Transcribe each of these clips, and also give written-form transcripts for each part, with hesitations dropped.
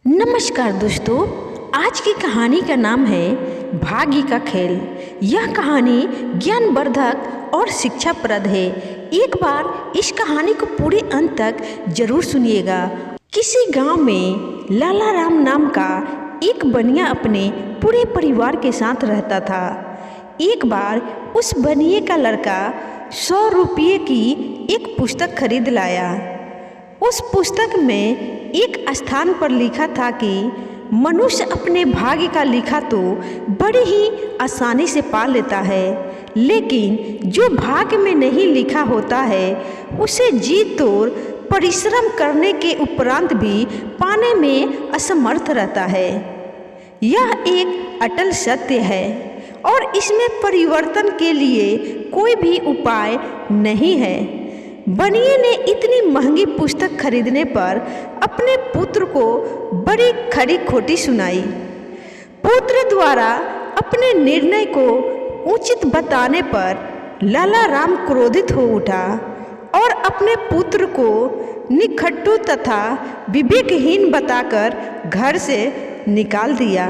नमस्कार दोस्तों, आज की कहानी का नाम है भाग्य का खेल। यह कहानी ज्ञानवर्धक और शिक्षाप्रद है। एक बार इस कहानी को पूरे अंत तक जरूर सुनिएगा। किसी गांव में लाला राम नाम का एक बनिया अपने पूरे परिवार के साथ रहता था। एक बार उस बनिए का लड़का 100 रुपये की एक पुस्तक खरीद लाया। उस पुस्तक में एक स्थान पर लिखा था कि मनुष्य अपने भाग्य का लिखा तो बड़ी ही आसानी से पा लेता है, लेकिन जो भाग्य में नहीं लिखा होता है उसे जी तोड़ परिश्रम करने के उपरांत भी पाने में असमर्थ रहता है। यह एक अटल सत्य है और इसमें परिवर्तन के लिए कोई भी उपाय नहीं है। बनिए ने इतनी महंगी पुस्तक खरीदने पर अपने पुत्र को बड़ी खरी खोटी सुनाई। पुत्र द्वारा अपने निर्णय को उचित बताने पर लाला राम क्रोधित हो उठा और अपने पुत्र को निखट्टू तथा विवेकहीन बताकर घर से निकाल दिया।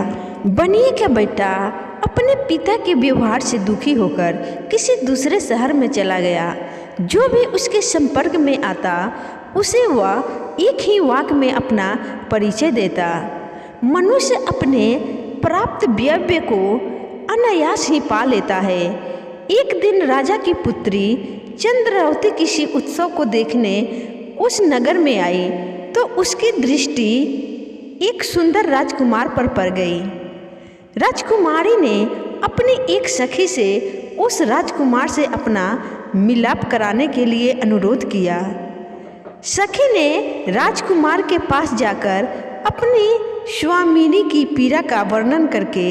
बनिए का बेटा अपने पिता के व्यवहार से दुखी होकर किसी दूसरे शहर में चला गया। जो भी उसके संपर्क में आता उसे वह एक ही वाक्य में अपना परिचय देता। मनुष्य अपने प्राप्त व्यय को अनायास ही पा लेता है। एक दिन राजा की पुत्री चंद्रावती किसी उत्सव को देखने उस नगर में आई तो उसकी दृष्टि एक सुंदर राजकुमार पर पड़ गई। राजकुमारी ने अपनी एक सखी से उस राजकुमार से अपना मिलाप कराने के लिए अनुरोध किया। सखी ने राजकुमार के पास जाकर अपनी स्वामिनी की पीड़ा का वर्णन करके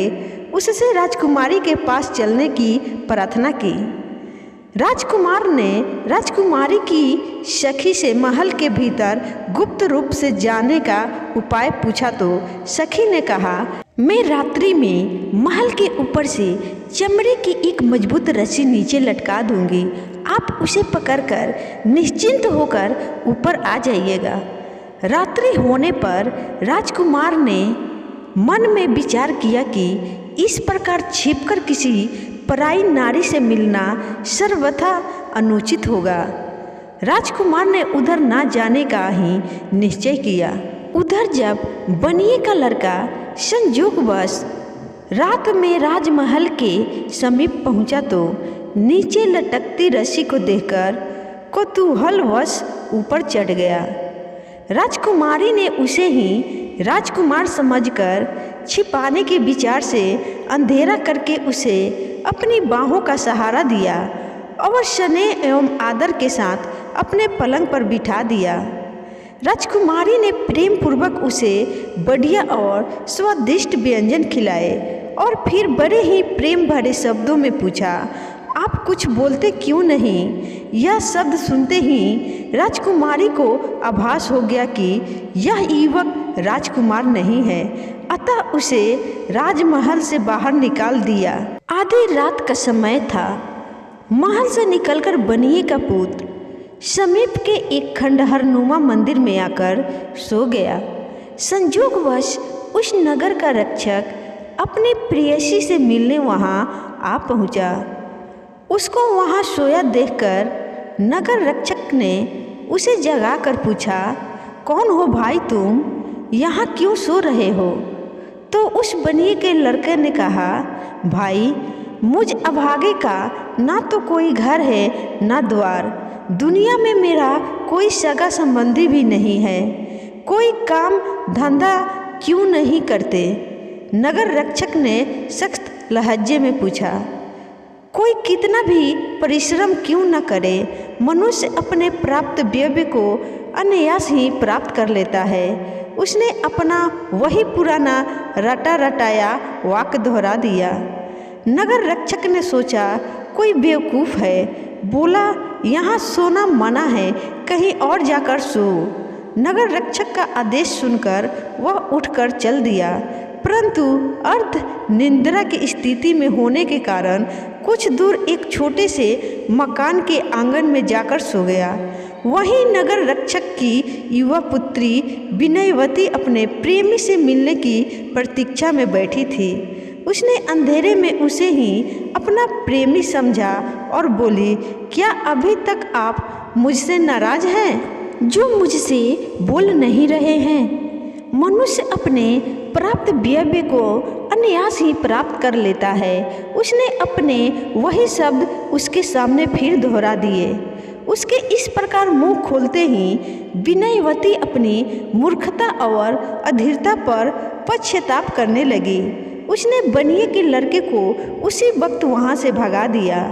उससे राजकुमारी के पास चलने की प्रार्थना की। राजकुमार ने राजकुमारी की सखी से महल के भीतर गुप्त रूप से जाने का उपाय पूछा तो सखी ने कहा, मैं रात्रि में महल के ऊपर से चमड़े की एक मजबूत रस्सी नीचे लटका दूंगी। आप उसे पकड़कर निश्चिंत होकर ऊपर आ जाइएगा। रात्रि होने पर राजकुमार ने मन में विचार किया कि इस प्रकार छिपकर किसी पराई नारी से मिलना सर्वथा अनुचित होगा। राजकुमार ने उधर ना जाने का ही निश्चय किया। उधर जब बनिए का लड़का संयोगवश रात में राजमहल के समीप पहुंचा तो नीचे लटकती रस्सी को देखकर कौतूहलवश ऊपर चढ़ गया। राजकुमारी ने उसे ही राजकुमार समझकर छिपाने के विचार से अंधेरा करके उसे अपनी बाहों का सहारा दिया और स्नेह एवं आदर के साथ अपने पलंग पर बिठा दिया। राजकुमारी ने प्रेम पूर्वक उसे बढ़िया और स्वादिष्ट व्यंजन खिलाए और फिर बड़े ही प्रेम भरे शब्दों में पूछा, आप कुछ बोलते क्यों नहीं? यह शब्द सुनते ही राजकुमारी को आभास हो गया कि यह युवक राजकुमार नहीं है, अतः उसे राजमहल से बाहर निकाल दिया। आधी रात का समय था। महल से निकलकर बनिए का पुत्र समीप के एक खंडहरनुमा मंदिर में आकर सो गया। संयोगवश उस नगर का रक्षक अपनी प्रेयसी से मिलने वहां आ पहुंचा। उसको वहां सोया देखकर नगर रक्षक ने उसे जगाकर पूछा, कौन हो भाई तुम? यहाँ क्यों सो रहे हो? तो उस बनिए के लड़के ने कहा, भाई मुझ अभागे का ना तो कोई घर है ना द्वार, दुनिया में मेरा कोई सगा संबंधी भी नहीं है, कोई काम धंधा क्यों नहीं करते? नगर रक्षक ने सख्त लहजे में पूछा, कोई कितना भी परिश्रम क्यों न करे, मनुष्य अपने प्राप्त व्यय को अनायास ही प्राप्त कर लेता है। उसने अपना वही पुराना रटा रटाया वाक्य दोहरा दिया। नगर रक्षक ने सोचा कोई बेवकूफ़ है, बोला यहाँ सोना मना है, कहीं और जाकर सो। नगर रक्षक का आदेश सुनकर वह उठकर चल दिया, परंतु अर्ध निंद्रा की स्थिति में होने के कारण कुछ दूर एक छोटे से मकान के आंगन में जाकर सो गया। वहीं नगर रक्षक की युवा पुत्री विनयवती अपने प्रेमी से मिलने की प्रतीक्षा में बैठी थी। उसने अंधेरे में उसे ही अपना प्रेमी समझा और बोली, क्या अभी तक आप मुझसे नाराज हैं जो मुझसे बोल नहीं रहे हैं? मनुष्य अपने प्राप्त व्यय को अनायास ही प्राप्त कर लेता है। उसने अपने वही शब्द उसके सामने फिर दोहरा दिए। उसके इस प्रकार मुंह खोलते ही विनयवती अपनी मूर्खता और अधीरता पर पश्चाताप करने लगी। उसने बनिए के लड़के को उसी वक्त वहाँ से भगा दिया।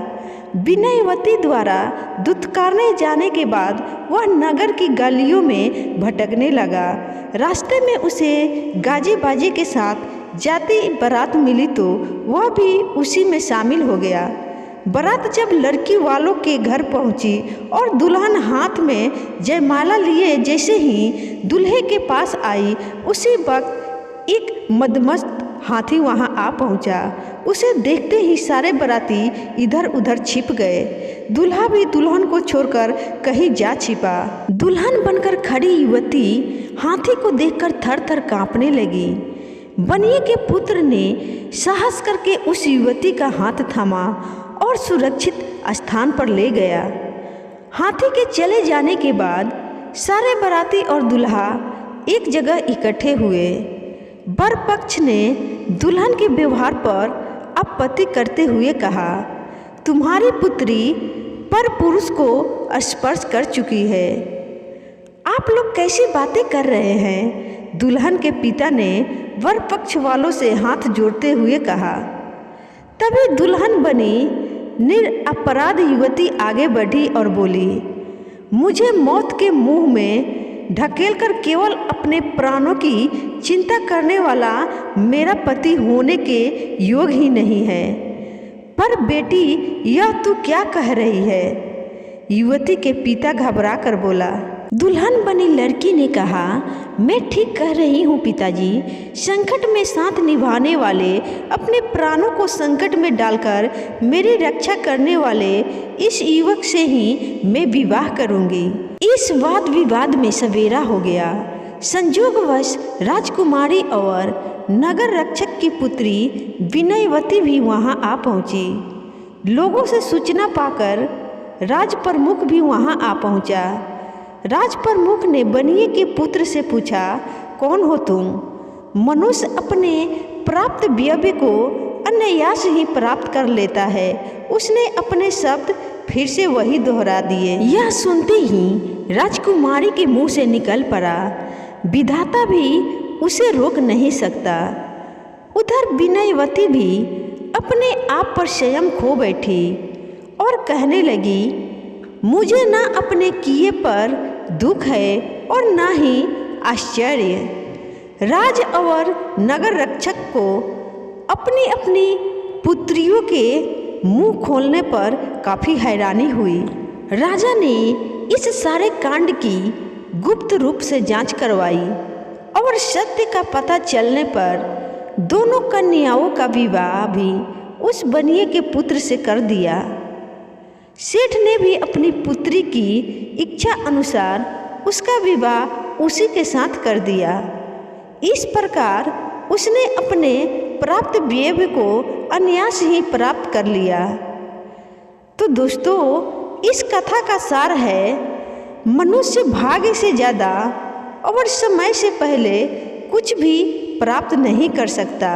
विनयवती द्वारा दुत्कारने जाने के बाद वह नगर की गलियों में भटकने लगा। रास्ते में उसे गाजे बाजे के साथ जाती बारात मिली तो वह भी उसी में शामिल हो गया। बारात जब लड़की वालों के घर पहुंची और दुल्हन हाथ में जयमाला लिए जैसे ही दूल्हे के पास आई, उसी वक्त एक मदमस्त हाथी वहां आ पहुंचा। उसे देखते ही सारे बाराती इधर उधर छिप गए। दूल्हा भी दुल्हन को छोड़कर कहीं जा छिपा। दुल्हन बनकर खड़ी युवती हाथी को देखकर थर थर कांपने लगी। बनिए के पुत्र ने साहस करके उस युवती का हाथ थामा और सुरक्षित स्थान पर ले गया। हाथी के चले जाने के बाद सारे बाराती और दूल्हा एक जगह इकट्ठे हुए। वर पक्ष ने दुल्हन के व्यवहार पर आपत्ति करते हुए कहा, तुम्हारी पुत्री पर पुरुष को स्पर्श कर चुकी है, आप लोग कैसी बातें कर रहे हैं? दुल्हन के पिता ने वर पक्ष वालों से हाथ जोड़ते हुए कहा। तभी दुल्हन बनी निरपराध युवती आगे बढ़ी और बोली, मुझे मौत के मुंह में ढकेलकर केवल अपने प्राणों की चिंता करने वाला मेरा पति होने के योग ही नहीं है। पर बेटी, यह तू क्या कह रही है? युवती के पिता घबरा कर बोला। दुल्हन बनी लड़की ने कहा, मैं ठीक कह रही हूँ पिताजी। संकट में साथ निभाने वाले, अपने प्राणों को संकट में डालकर मेरी रक्षा करने वाले इस युवक से ही मैं विवाह करूँगी। इस वाद विवाद में सवेरा हो गया। संजोगवश राजकुमारी और नगर रक्षक की पुत्री विनयवती भी वहां आ पहुंची। लोगों से सूचना पाकर राज प्रमुख भी वहां आ पहुंचा। राज प्रमुख ने बनिए के पुत्र से पूछा, कौन हो तुम? मनुष्य अपने प्राप्त व्यय को अनायास ही प्राप्त कर लेता है। उसने अपने शब्द फिर से वही दोहरा दिए। यह सुनते ही राजकुमारी के मुंह से निकल पड़ा, विधाता भी उसे रोक नहीं सकता। उधर विनयवती भी अपने आप पर संयम खो बैठी और कहने लगी, मुझे ना अपने किए पर दुख है और ना ही आश्चर्य। राज और नगर रक्षक को अपनी अपनी पुत्रियों के मुंह खोलने पर काफ़ी हैरानी हुई। राजा ने इस सारे कांड की गुप्त रूप से जांच करवाई और सत्य का पता चलने पर दोनों कन्याओं का विवाह भी उस बनिए के पुत्र से कर दिया। सेठ ने भी अपनी पुत्री की इच्छा अनुसार उसका विवाह उसी के साथ कर दिया। इस प्रकार उसने अपने प्राप्त व्यय को अनायास ही प्राप्त कर लिया। तो दोस्तों, इस कथा का सार है, मनुष्य भाग्य से ज़्यादा और समय से पहले कुछ भी प्राप्त नहीं कर सकता।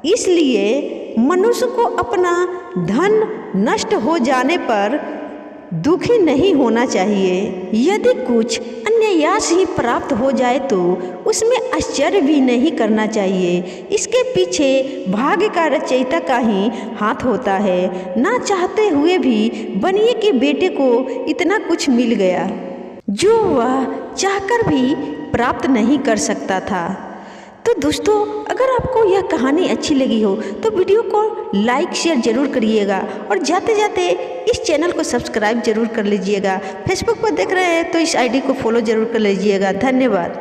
इसलिए मनुष्य को अपना धन नष्ट हो जाने पर दुखी नहीं होना चाहिए। यदि कुछ अनायास ही प्राप्त हो जाए तो उसमें आश्चर्य भी नहीं करना चाहिए। इसके पीछे भाग्य का रचयिता का ही हाथ होता है। ना चाहते हुए भी बनिए के बेटे को इतना कुछ मिल गया जो वह चाहकर भी प्राप्त नहीं कर सकता था। तो दोस्तों, अगर आपको यह कहानी अच्छी लगी हो तो वीडियो को लाइक शेयर ज़रूर करिएगा और जाते जाते इस चैनल को सब्सक्राइब जरूर कर लीजिएगा। फेसबुक पर देख रहे हैं तो इस आईडी को फॉलो ज़रूर कर लीजिएगा। धन्यवाद।